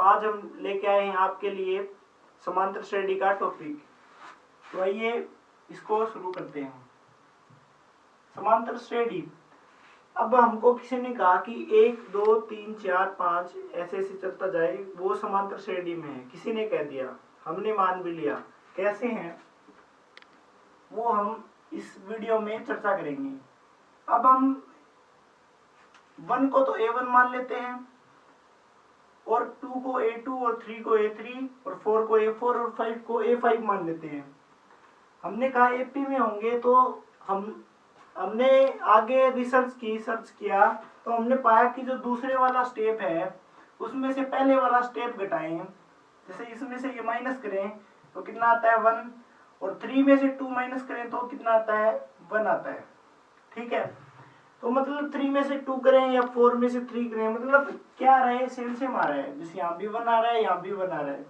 आज हम लेके आए हैं आपके लिए समांतर श्रेणी का टॉपिक। तो आइए इसको शुरू करते हैं। समांतर श्रेणी। अब हमको किसी ने कहा कि 1 2 3 4 5 ऐसे ऐसे चलता जाए, वो समांतर श्रेणी में है। किसी ने कह दिया, हमने मान भी लिया। कैसे हैं वो हम इस वीडियो में चर्चा करेंगे। अब हम 1 को तो A1 मान लेते हैं, और 2 को A2 और 3 को A3 और 4 को A4 और 5 को A5 मान लेते हैं। हमने कहा AP में होंगे, तो हमने आगे सर्च किया तो हमने पाया कि जो दूसरे वाला स्टेप है उसमें से पहले वाला स्टेप घटाएं। जैसे इसमें से ये माइनस करें तो कितना आता है 1, और 3 में से 2 माइनस करें तो कितना आता है 1 आता है। ठीक है, तो मतलब 3 में से 2 करें या 4 में से 3 करें, मतलब क्या आ रहा है, सेम आ रहा है। जैसे यहाँ भी 1 आ रहा है, यहाँ भी 1 आ रहा है।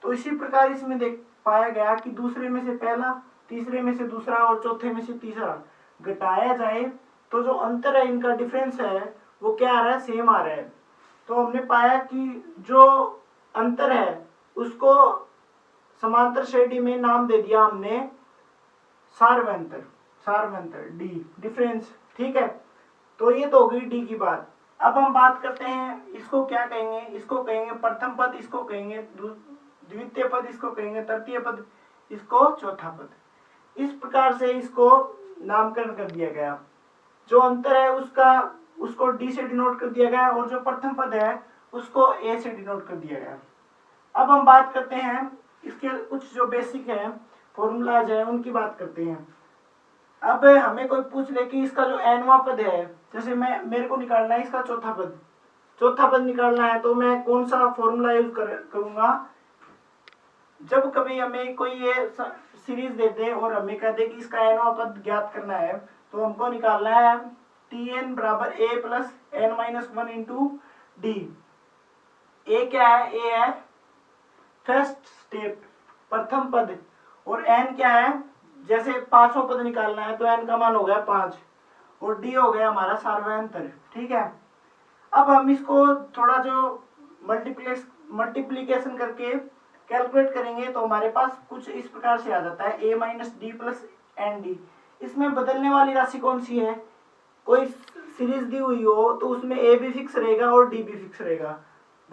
तो इसी प्रकार इसमें देख पाया गया कि दूसरे में से पहला, तीसरे में से दूसरा और चौथे में से तीसरा घटाया जाए तो जो अंतर है, इनका डिफरेंस है, वो क्या आ रहा है, सेम आ रहा है। तो हमने पाया कि जो अंतर है उसको समांतर श्रेणी में नाम दे दिया हमने सार्वंतर डी, डिफरेंस। ठीक है, तो ये तो हो गई डी की बात। अब हम बात करते हैं, इसको क्या कहेंगे, इसको कहेंगे प्रथम पद, इसको कहेंगे द्वितीय पद, इसको कहेंगे तृतीय पद, इसको चौथा पद। इस प्रकार से इसको नामकरण कर दिया गया। जो अंतर है उसको डी से डिनोट कर दिया गया, और जो प्रथम पद है उसको ए से डिनोट कर दिया गया। अब हम बात करते हैं इसके कुछ जो बेसिक है फॉर्मूलाज है उनकी बात करते हैं। अब हमें कोई पूछ ले कि इसका जो nवां पद है, जैसे मेरे को निकालना है इसका चौथा पद निकालना है, तो मैं कौन सा फॉर्मूला यूज करूंगा। जब कभी हमें कोई ये सीरीज दे दे और हमें कह दे कि इसका nवां पद ज्ञात करना है, तो हमको निकालना है Tn बराबर a plus n minus 1 into d. A क्या है, ए है फर्स्ट स्टेप, प्रथम पद, और n क्या है, जैसे पांचों पद निकालना है तो n का मान हो गया 5, और d हो गया हमारा सार्वंतर। ठीक है, अब हम इसको थोड़ा जो मल्टीप्लीकेशन करके कैलकुलेट करेंगे तो हमारे पास कुछ इस प्रकार से आ जाता है a minus d plus n d. इसमें बदलने वाली राशि कौन सी है, कोई सीरीज दी हुई हो तो उसमें a भी फिक्स रहेगा और d भी फिक्स रहेगा।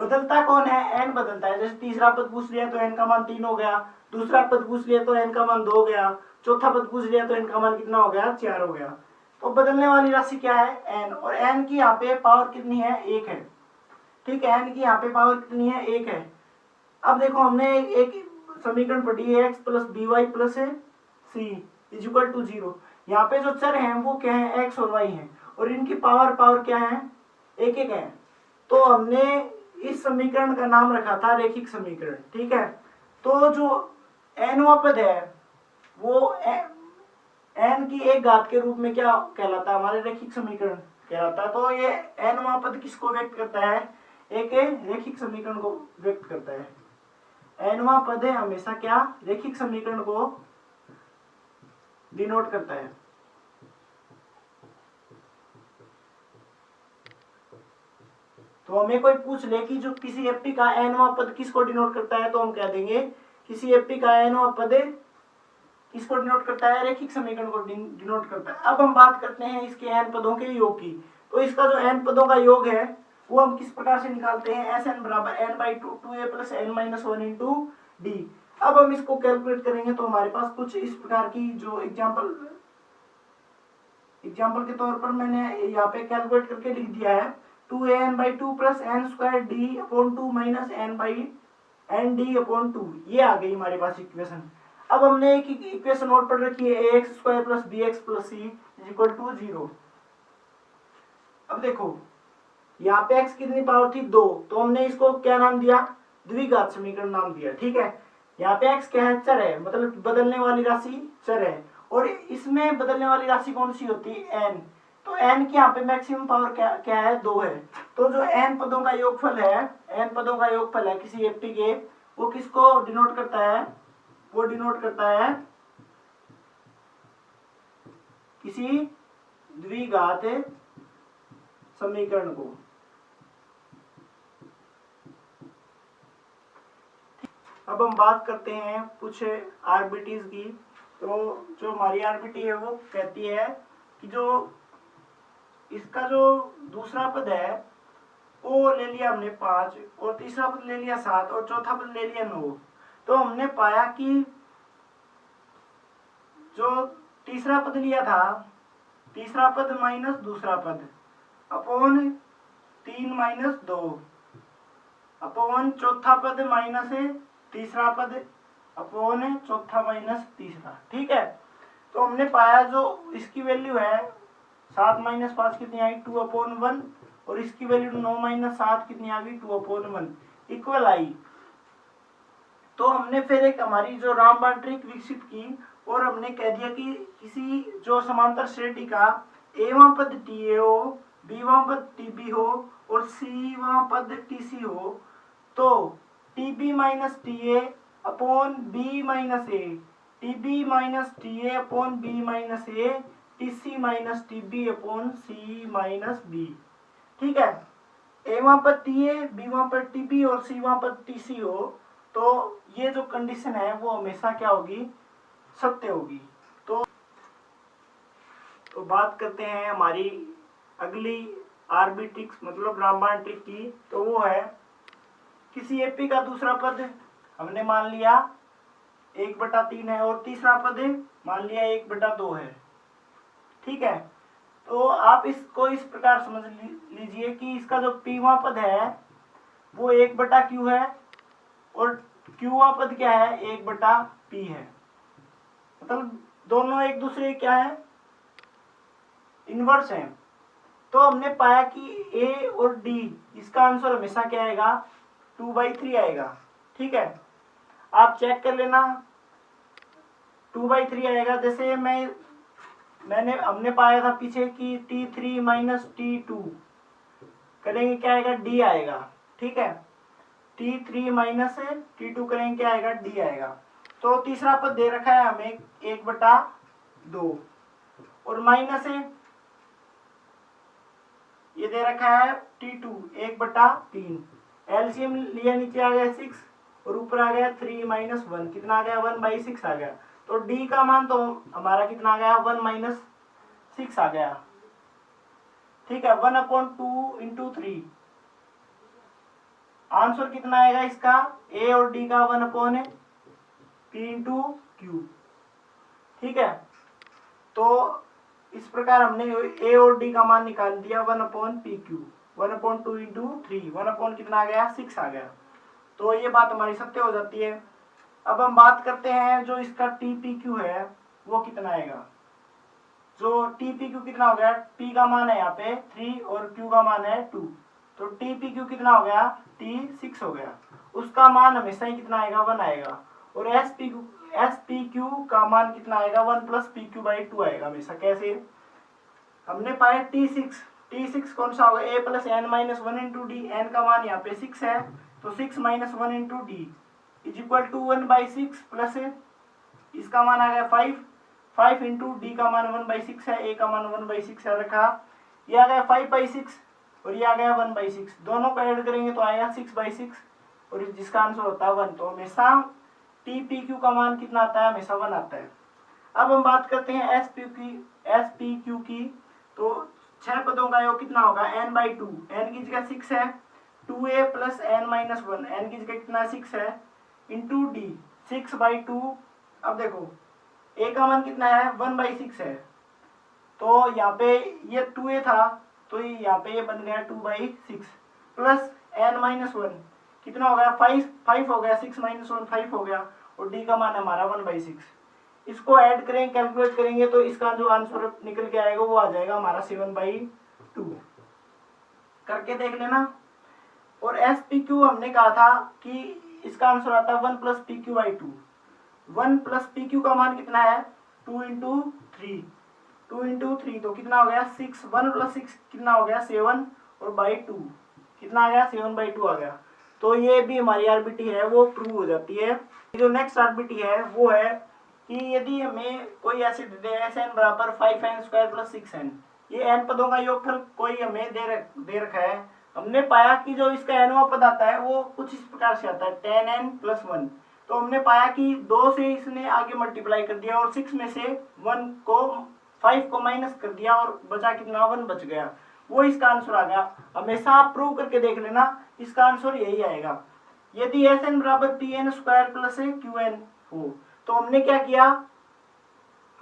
बदलता कौन है, n बदलता है। जैसे तीसरा पद पूछ लिया तो n का मान 3 हो गया, दूसरा पद पूछ लिया तो n का मान 2 हो गया, चौथा पद पूछ लिया तो n का मान कितना हो गया, 4 हो गया। तो बदलने वाली राशि क्या है, n, और n की यहाँ पे पावर कितनी है, 1 है। ठीक है, n की यहाँ पे पावर कितनी है, 1 है। अब देखो हमने एक समीकरण पढ़ी है, x plus b y plus c is equal to 0। यहाँ पे जो चर हैं वो क्या है, x और y हैं, और इनकी पावर क्या है, 1 है। तो हमने इस समीकरण का नाम रखा था रैखिक समीकरण। ठीक है, तो जो nवां पद है वो n की एक घात के रूप में क्या कहलाता है, हमारे रैखिक समीकरण कहलाता है। तो ये nवां पद किसको व्यक्त करता है, एक रैखिक समीकरण को व्यक्त करता है। nवां पद है हमेशा क्या, रैखिक समीकरण को डिनोट करता है। तो हमें कोई पूछ ले कि जो किसी एपी का nवां पद किसको डिनोट करता है, तो हम कह देंगे किसी एपी का nवां पद किसको डिनोट करता है, रैखिक समीकरण को डिनोट करता है। अब हम बात करते हैं इसके n पदों के योग की। तो इसका जो n पदों का योग है वो हम किस प्रकार से निकालते हैं, Sn बराबर n by 2a plus n minus 1 into D. अब हम इसको कैलकुलेट करेंगे तो हमारे पास कुछ इस प्रकार की जो एग्जाम्पल के तौर पर मैंने यहाँ पे कैलकुलेट करके लिख दिया है, 2an by 2 plus n square d upon 2 minus n by n d upon 2। ये आ गई हमारे पास इक्वेशन। अब हमने एक इक्वेशन और पढ़ रखी है, ax square plus bx plus c is equal to 0। अब देखो यहाँ पे x कितनी पावर थी, 2, तो हमने इसको क्या नाम दिया, द्विघात समीकरण नाम दिया। ठीक है, यहाँ पे x क्या है, चर है, मतलब बदलने वाली राशि चर है, और इसमें बदलने वाली राशि कौन सी होती है, n। तो n की यहाँ पे मैक्सिमम पावर क्या है, 2 है। तो जो n पदों का योगफल है किसी एपी के, वो किसको डिनोट करता है, वो डिनोट करता है किसी द्विघात समीकरण को। अब हम बात करते हैं कुछ आरबीटीज की। तो जो हमारी आरबीटी है वो कहती है कि जो इसका जो दूसरा पद है वो ले लिया हमने 5 और तीसरा पद ले लिया 7 और चौथा पद ले लिया 9। तो हमने पाया कि जो तीसरा पद लिया था, तीसरा पद माइनस दूसरा पद अपॉन 3 माइनस 2 अपॉन चौथा पद माइनस तीसरा पद अपॉन चौथा माइनस तीसरा। ठीक है, तो हमने पाया जो इसकी वैल्यू है 7 माइनस 5 कितनी आई 2/1 और इसकी वैल्यू 9 माइनस 7 कितनी आ गई 2/1 इक्वल आई। तो हमने फिर एक हमारी जो रामबाण ट्रिक विकसित की और हमने कह दिया कि किसी जो समांतर श्रेणी का एवां पद टी हो, बीवां पद टीबी हो और सीवां पद टीसी हो तो tb minus t a upon b minus a, tb minus t a upon b minus a, tc minus tb upon c minus b. ठीक है, एवां पद टी ए, बीवां पद टीबी और सीवां पद टीसी हो तो ये जो कंडीशन है वो हमेशा क्या होगी, सत्य होगी। तो बात करते हैं हमारी अगली आरबीट्रिक्स मतलब रामबाण ट्रिक की। तो वो है किसी एपी का दूसरा पद हमने मान लिया 1/3 है और तीसरा पद मान लिया 1/2 है। ठीक है, तो आप इसको इस प्रकार समझ लीजिए कि इसका जो पीवा पद है वो 1/q है और क्यूवा पद क्या है 1/p है। मतलब दोनों एक दूसरे क्या है, इनवर्स है। तो हमने पाया कि ए और डी इसका आंसर हमेशा क्या आएगा 2/3 आएगा। ठीक है, आप चेक कर लेना 2/3 आएगा। जैसे हमने पाया था पीछे कि T3 माइनस T2 करेंगे क्या आएगा D आएगा। ठीक है, T3 माइनस T2 करेंगे क्या आएगा D आएगा। तो तीसरा पद दे रखा है हमें 1/2 और माइनस ये दे रखा है T2 1/3। एलसीएम लिया, नीचे आ गया 6 और ऊपर आ गया 3 माइनस 1 कितना आ गया 1/6 आ गया। तो D का मान तो हमारा कितना आ गया 1 - 6 आ गया। ठीक है, 1/2 × 3 आंसर कितना आएगा इसका A और D का 1/P × Q। ठीक है, तो इस प्रकार हमने A और D का मान निकाल दिया 1/PQ 1/2 × 3 1 कितना आ गया 6 आ गया। तो ये बात हमारी सत्य हो जाती है। अब हम बात करते हैं जो इसका TPQ है वो कितना आएगा। जो TPQ कितना हो गया, P का मान है यहाँ पे 3 और Q का मान है 2 तो TPQ कितना हो गया T6 हो गया। उसका मान हमेशा ही कितना आएगा 1 आएगा और SPQ का मान कितना आएगा 1 + PQ/2 आएगा हमेशा। कैसे हमने पाया T6 कौन सा होगा A + n - 1 × D, n का मान यहाँ पे 6 है तो 6 - 1 × D = 1/6 प्लस इसका मान आ गया 5 × D का मान 1/6 है, A का मान 1/6 है रखा, ये आ गया 5/6 और ये आ गया 1/6। दोनों को ऐड करेंगे तो आएगा 6/6 और जिसका आंसर होता है 1। तो हमेशा TPQ का मान कितना आता है हमेशा 1 आता है। अब हम बात करते हैं SPQ की। तो 6 पदों का योग कितना होगा n/2, n की जगह 6 है 2a + n - 1 n की जगह कितना 6 है इंटू D 6/2। अब देखो a का मान कितना है 1/6 है तो यहाँ पे ये 2a था तो यहाँ पे ये बन गया 2/6 प्लस n - 1 कितना हो गया 5 हो गया 6 - 1 5 हो गया और D का मान हमारा 1/6। इसको ऐड करेंगे कैलकुलेट करेंगे तो इसका जो आंसर निकल के आएगा वो आ जाएगा हमारा 7/2। करके देख लेना। और SPQ हमने कहा था कि इसका आंसर आता है 1 + PQ/2। 1 + PQ का मान कितना है 2 × 3 2 × 3 तो कितना हो गया 6 1 + 6 कितना हो गया 7 और /2 कितना आ गया 7/2 आ गया। तो ये भी हमारी आरबीटी है वो प्रूव हो जाती है। जो नेक्स्ट आरबीटी है वो है कि यदि हमें कोई ऐसे दे Sn = 5n² + 6n, ये n पदों का योगफल कोई हमें दे रखा है। हमने पाया कि जो इसका nवां पद आता है वो कुछ इस प्रकार से आता है 10n + 1। तो हमने पाया कि 2 से इसने आगे मल्टीप्लाई कर दिया और 6 में से 5 को माइनस कर दिया और बचा कितना, 1 बच गया, वो इसका आंसर आ गया। हमेशा आप प्रूव करके देख लेना, इसका आंसर यही आएगा। यदि Sn बराबर Pn स्क्वायर प्लस Qn हो तो हमने क्या किया,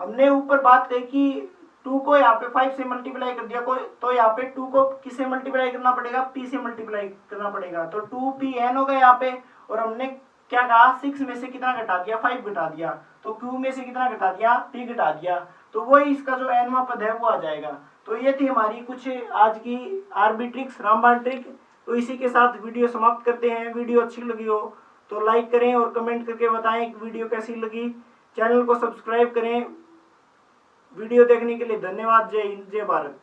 हमने ऊपर बात कही कि 2 को यहाँ पे 5 से मल्टीप्लाई कर दिया, तो यहाँ पे 2 को किससे मल्टीप्लाई करना पड़ेगा, P से मल्टीप्लाई करना पड़ेगा, तो 2Pn होगा यहाँ पे। और हमने क्या कहा, 6 में से कितना घटा दिया, 5 घटा दिया, तो Q में से कितना घटा दिया, P घटा दिया, तो वही इसका जो nवां पद है वो आ जाएगा। तो ये थी हमारी कुछ आज की आरबी ट्रिक्स, रामबाण ट्रिक। तो इसी के साथ वीडियो समाप्त करते हैं। वीडियो अच्छी लगी हो तो लाइक करें और कमेंट करके बताएं कि वीडियो कैसी लगी। चैनल को सब्सक्राइब करें। वीडियो देखने के लिए धन्यवाद। जय हिंद, जय भारत।